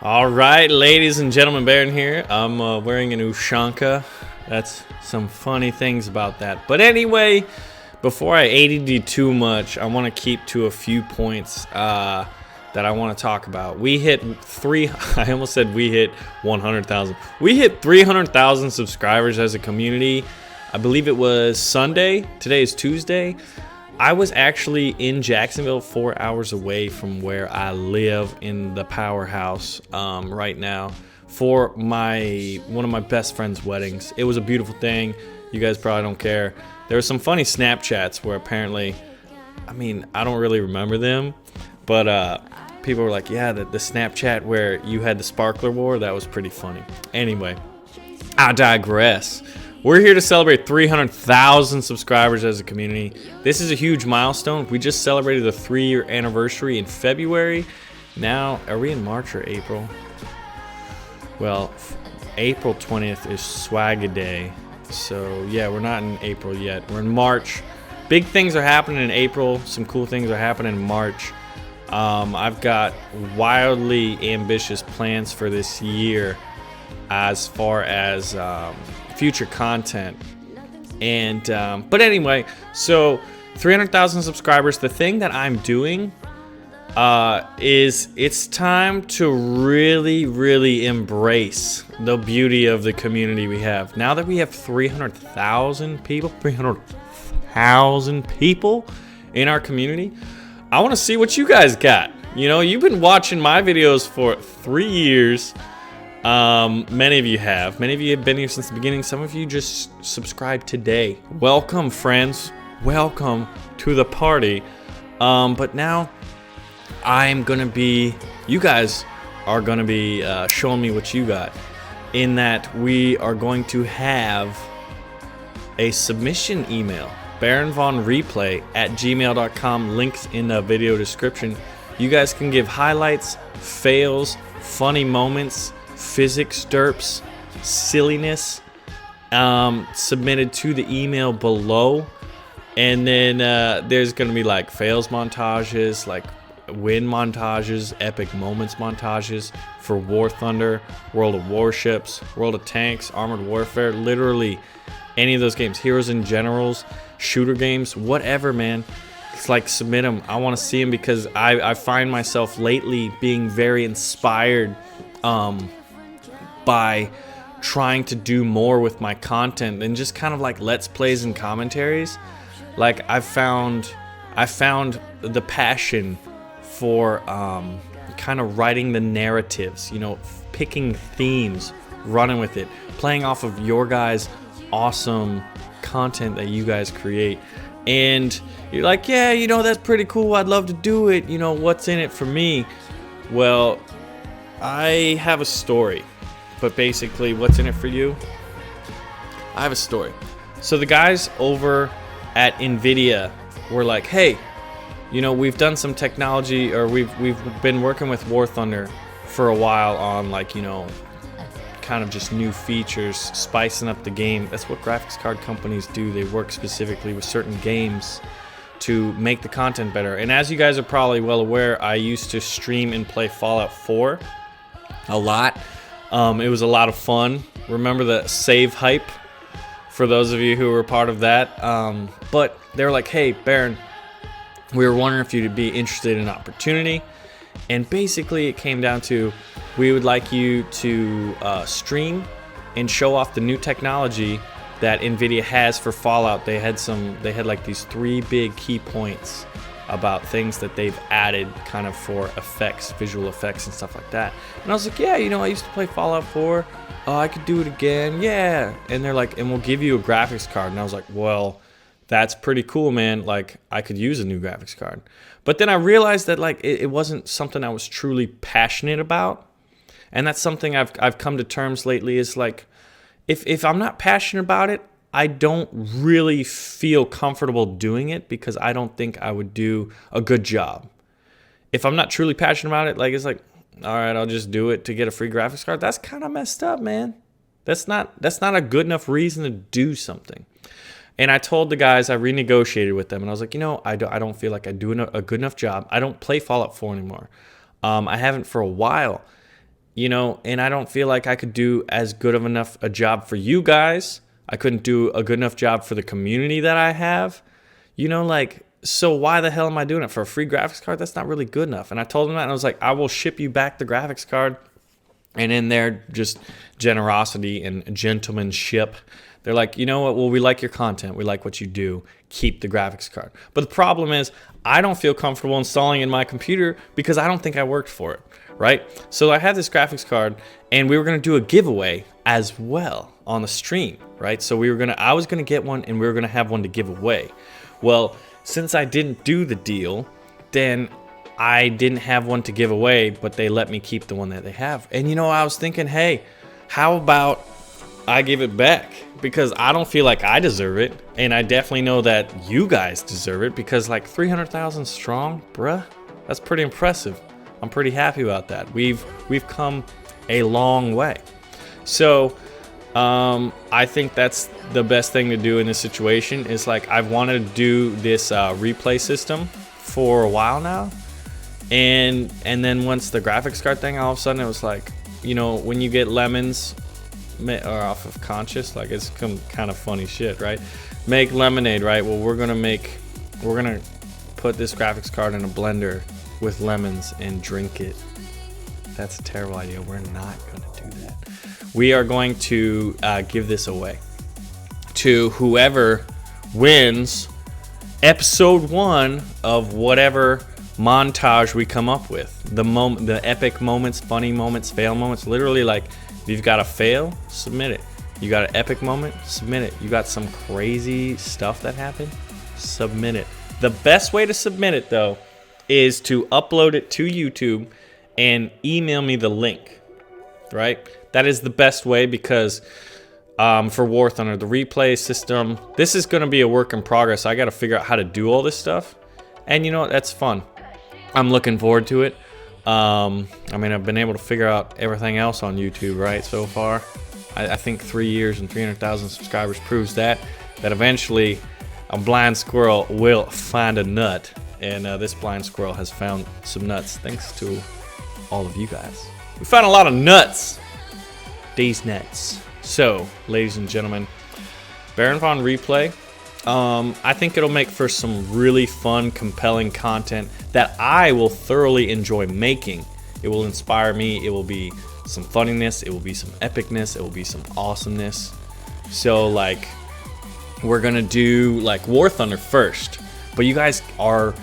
All right, ladies and gentlemen, Baron here. I'm wearing an Ushanka. That's some funny things about that. But anyway, before I ADD too much, I want to keep to a few points that I want to talk about. We hit I almost said we hit 100,000. We hit 300,000 subscribers as a community. I believe it was Sunday. Today is Tuesday. I was actually in Jacksonville, 4 hours away from where I live in the powerhouse right now for one of my best friend's weddings. It was a beautiful thing. You guys probably don't care. There were some funny Snapchats where apparently, I don't really remember them, but people were like, yeah, the Snapchat where you had the sparkler war, that was pretty funny. Anyway, I digress. We're here to celebrate 300,000 subscribers as a community. This is a huge milestone. We just celebrated the 3-year anniversary in February. Now, are we in March or April? Well, April 20th is Swagga Day. So, yeah, we're not in April yet. We're in March. Big things are happening in April. Some cool things are happening in March. I've got wildly ambitious plans for this year as far as future content. And but anyway, so 300,000 subscribers. The thing that I'm doing is it's time to really embrace the beauty of the community we have. Now that we have 300,000 people in our community, I want to see what you guys got. You know, you've been watching my videos for 3 years. Many of you have. Many of you have been here since the beginning. Some of you just subscribed today. Welcome, friends. Welcome to the party. But now you guys are gonna be showing me what you got. In that we are going to have a submission email. baronvonreplay@gmail.com. Links in the video description. You guys can give highlights, fails, funny moments, physics derps, silliness, submitted to the email below. And then there's gonna be like fails montages, like win montages, epic moments montages for War Thunder, World of Warships, World of Tanks, Armored Warfare, literally any of those games, Heroes and Generals, shooter games, whatever, man. It's like, submit them. I want to see them because I find myself lately being very inspired by trying to do more with my content than just kind of like let's plays and commentaries. Like I found the passion for kind of writing the narratives, you know, picking themes, running with it, playing off of your guys' awesome content that you guys create. And you're like, yeah, you know, that's pretty cool, I'd love to do it, you know, what's in it for me? Well, I have a story. But basically, what's in it for you? I have a story. So the guys over at NVIDIA were like, hey, you know, we've done some technology, or we've been working with War Thunder for a while on, like, you know, kind of just new features, spicing up the game. That's what graphics card companies do. They work specifically with certain games to make the content better. And as you guys are probably well aware, I used to stream and play Fallout 4 a lot. It was a lot of fun. Remember the save hype for those of you who were part of that. But they were like, hey, Baron, we were wondering if you'd be interested in an opportunity. And basically it came down to, we would like you to stream and show off the new technology that NVIDIA has for Fallout. They had like these 3 big key points about things that they've added kind of for effects, visual effects and stuff like that. And I was like, yeah, you know, I used to play Fallout 4. I could do it again. Yeah. And they're like, and we'll give you a graphics card. And I was like, well, that's pretty cool, man. Like, I could use a new graphics card. But then I realized that, like, it wasn't something I was truly passionate about. And that's something I've come to terms lately is like, if I'm not passionate about it, I don't really feel comfortable doing it because I don't think I would do a good job. If I'm not truly passionate about it, like, it's like, all right, I'll just do it to get a free graphics card. That's kind of messed up, man. That's not a good enough reason to do something. And I told the guys, I renegotiated with them, and I was like, you know, I don't feel like I do a good enough job. I don't play Fallout 4 anymore. I haven't for a while. you know, and I don't feel like I could do as good of enough a job for you guys. I couldn't do a good enough job for the community that I have. You know, like, so why the hell am I doing it? For a free graphics card? That's not really good enough. And I told them that, and I was like, I will ship you back the graphics card. And in their just generosity and gentlemanship, they're like, you know what? Well, we like your content. We like what you do. Keep the graphics card. But the problem is, I don't feel comfortable installing in my computer because I don't think I worked for it, right? So I had this graphics card, and we were going to do a giveaway as well on the stream, right? So I was going to get one, and we were going to have one to give away. Well, since I didn't do the deal, then I didn't have one to give away, but they let me keep the one that they have. And you know, I was thinking, hey, how about I give it back? Because I don't feel like I deserve it. And I definitely know that you guys deserve it, because like 300,000 strong, bruh, that's pretty impressive. I'm pretty happy about that. We've come a long way. So I think that's the best thing to do in this situation. Is like, I've wanted to do this replay system for a while now. And then once the graphics card thing, all of a sudden it was like, you know, when you get lemons off of Conscious, like, it's kind of funny shit, right? Make lemonade, right? Well, we're gonna put this graphics card in a blender with lemons and drink it. That's a terrible idea. We're not gonna do that. We are going to give this away to whoever wins episode 1 of whatever montage we come up with. The epic moments, funny moments, fail moments. Literally, like, if you've got a fail, submit it. You got an epic moment, submit it. You got some crazy stuff that happened, submit it. The best way to submit it, though, is to upload it to YouTube and email me the link, right? That is the best way, because for War Thunder, the replay system, this is going to be a work in progress. I got to figure out how to do all this stuff. And you know what? That's fun. I'm looking forward to it. I mean, I've been able to figure out everything else on YouTube, right, so far. I think 3 years and 300,000 subscribers proves that eventually a blind squirrel will find a nut. And this blind squirrel has found some nuts, thanks to all of you guys. We found a lot of nuts. These nuts. So, ladies and gentlemen, BaronVonReplay. I think it'll make for some really fun, compelling content that I will thoroughly enjoy making. It will inspire me. It will be some funniness. It will be some epicness. It will be some awesomeness. So, like, we're gonna do like War Thunder first, but you guys are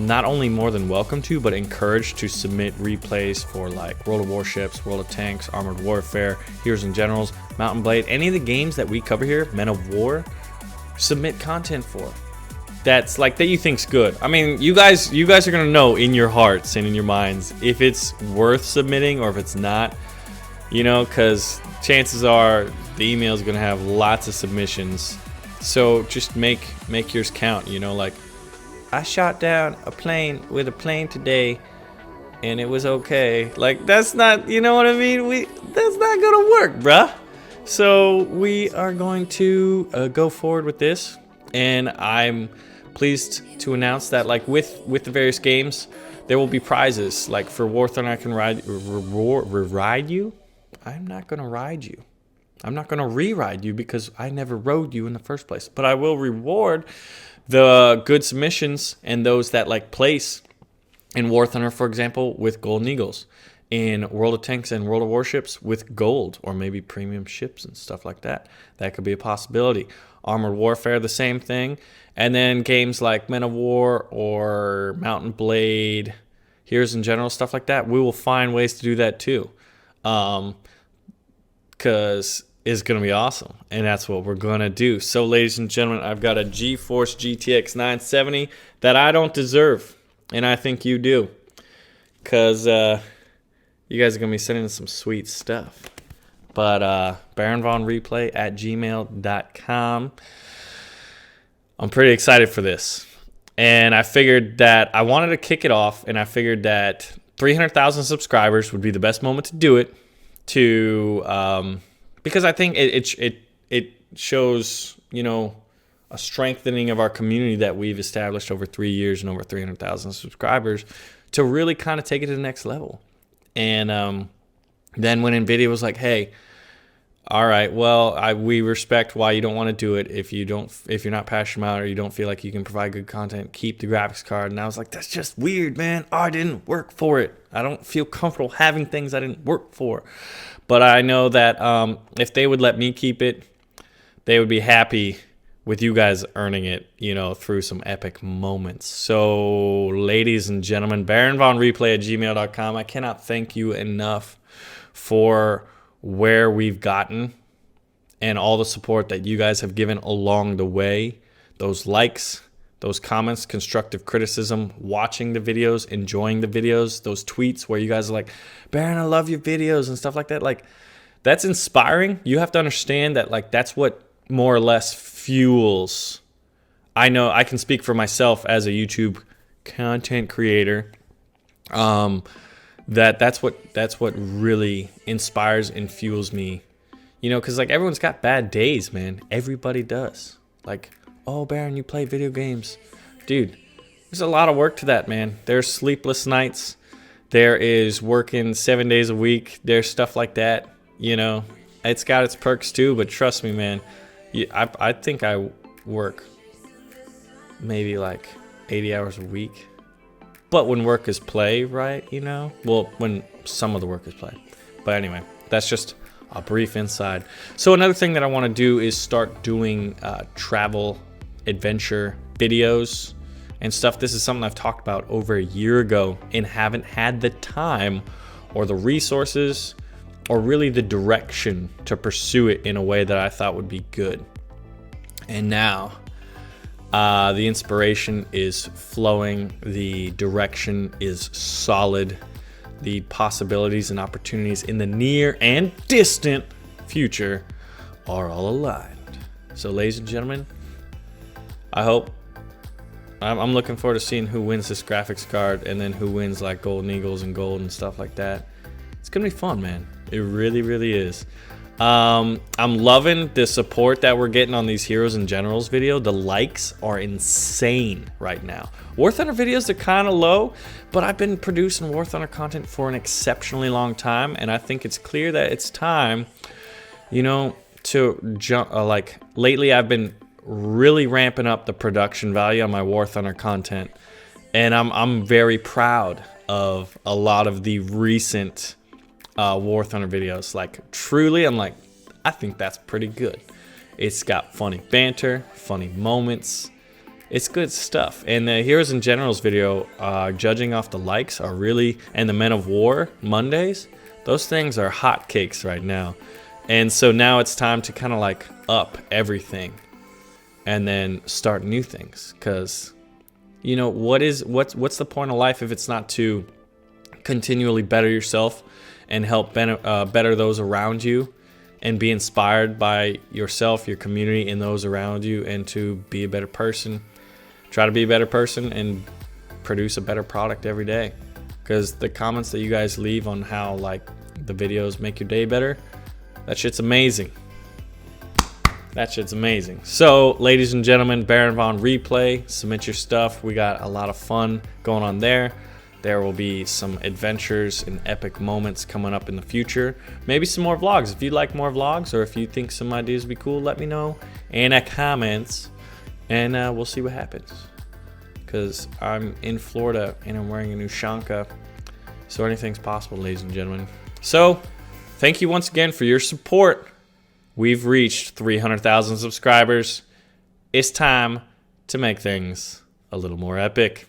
not only more than welcome to, but encouraged to submit replays for like World of Warships, World of Tanks, Armored Warfare, Heroes and Generals, Mountain Blade, any of the games that we cover here, Men of War. Submit content for that's like that you think's good. I mean, you guys are gonna know in your hearts and in your minds if it's worth submitting or if it's not, you know, because chances are the email is gonna have lots of submissions. So just make yours count, you know. Like, I shot down a plane with a plane today and it was okay. Like, that's not, you know what I mean? That's not gonna work, bruh. So we are going to go forward with this, and I'm pleased to announce that, like, with the various games, there will be prizes. Like for War Thunder, I can ride you. I'm not gonna ride you. I'm not gonna re-ride you because I never rode you in the first place. But I will reward the good submissions and those that like place in War Thunder, for example, with Golden Eagles. In World of Tanks and World of Warships with gold, or maybe premium ships and stuff like that. That could be a possibility. Armored Warfare, the same thing. And then games like Men of War or Mountain Blade, Heroes in General, stuff like that. We will find ways to do that too. Because it's going to be awesome. And that's what we're going to do. So, ladies and gentlemen, I've got a GeForce GTX 970 that I don't deserve. And I think you do. Because you guys are going to be sending us some sweet stuff. But baronvonreplay@gmail.com. I'm pretty excited for this. And I figured that I wanted to kick it off, and I figured that 300,000 subscribers would be the best moment to do it. Because I think it shows, you know, a strengthening of our community that we've established over 3 years and over 300,000 subscribers to really kind of take it to the next level. And Then when NVIDIA was like, hey, all right, well, we respect why you don't want to do it. If you're not passionate about it or you don't feel like you can provide good content, keep the graphics card. And I was like, that's just weird, man. I didn't work for it. I don't feel comfortable having things I didn't work for. But I know that if they would let me keep it, they would be happy with you guys earning it, through some epic moments. So, ladies and gentlemen, baronvonreplay@gmail.com. I cannot thank you enough for where we've gotten and all the support that you guys have given along the way. Those likes, those comments, constructive criticism, watching the videos, enjoying the videos, those tweets where you guys are like, Baron, I love your videos and stuff like that. Like, that's inspiring. You have to understand that, like, that's what more or less fuels. I know I can speak for myself as a YouTube content creator. That's what really inspires and fuels me, because like everyone's got bad days, man. Everybody does. Like, oh, Baron, you play video games, dude. There's a lot of work to that, man. There's sleepless nights. There is working 7 days a week. There's stuff like that. It's got its perks too. But trust me, man. I think I work maybe like 80 hours a week. But when work is play, right, Well, when some of the work is play. But anyway, that's just a brief inside. So another thing that I want to do is start doing travel adventure videos and stuff. This is something I've talked about over a year ago and haven't had the time or the resources or really the direction to pursue it in a way that I thought would be good. And now the inspiration is flowing. The direction is solid. The possibilities and opportunities in the near and distant future are all aligned. So, ladies and gentlemen, I'm looking forward to seeing who wins this graphics card and then who wins like Golden Eagles and gold and stuff like that. It's going to be fun, man. It really, really is. I'm loving the support that we're getting on these Heroes and Generals video. The likes are insane right now. War Thunder videos are kind of low, but I've been producing War Thunder content for an exceptionally long time, and I think it's clear that it's time, to jump. Like lately, I've been really ramping up the production value on my War Thunder content, and I'm very proud of a lot of the recent War Thunder videos. Like, truly, I think that's pretty good. It's got funny banter, funny moments. It's good stuff. And the Heroes and Generals video, judging off the likes, are really, and the Men of War Mondays, those things are hotcakes right now. And so now it's time to kind of like up everything and then start new things. Because, what's the point of life if it's not to continually better yourself and help better those around you and be inspired by yourself, your community, and those around you, and to be a better person. Try to be a better person and produce a better product every day. Because the comments that you guys leave on how like the videos make your day better, that shit's amazing. That shit's amazing. So, ladies and gentlemen, Baron Von Replay, submit your stuff. We got a lot of fun going on there. There will be some adventures and epic moments coming up in the future. Maybe some more vlogs. If you'd like more vlogs or if you think some ideas would be cool, let me know in the comments. And we'll see what happens. Because I'm in Florida and I'm wearing a new Shanka. So anything's possible, ladies and gentlemen. So, thank you once again for your support. We've reached 300,000 subscribers. It's time to make things a little more epic.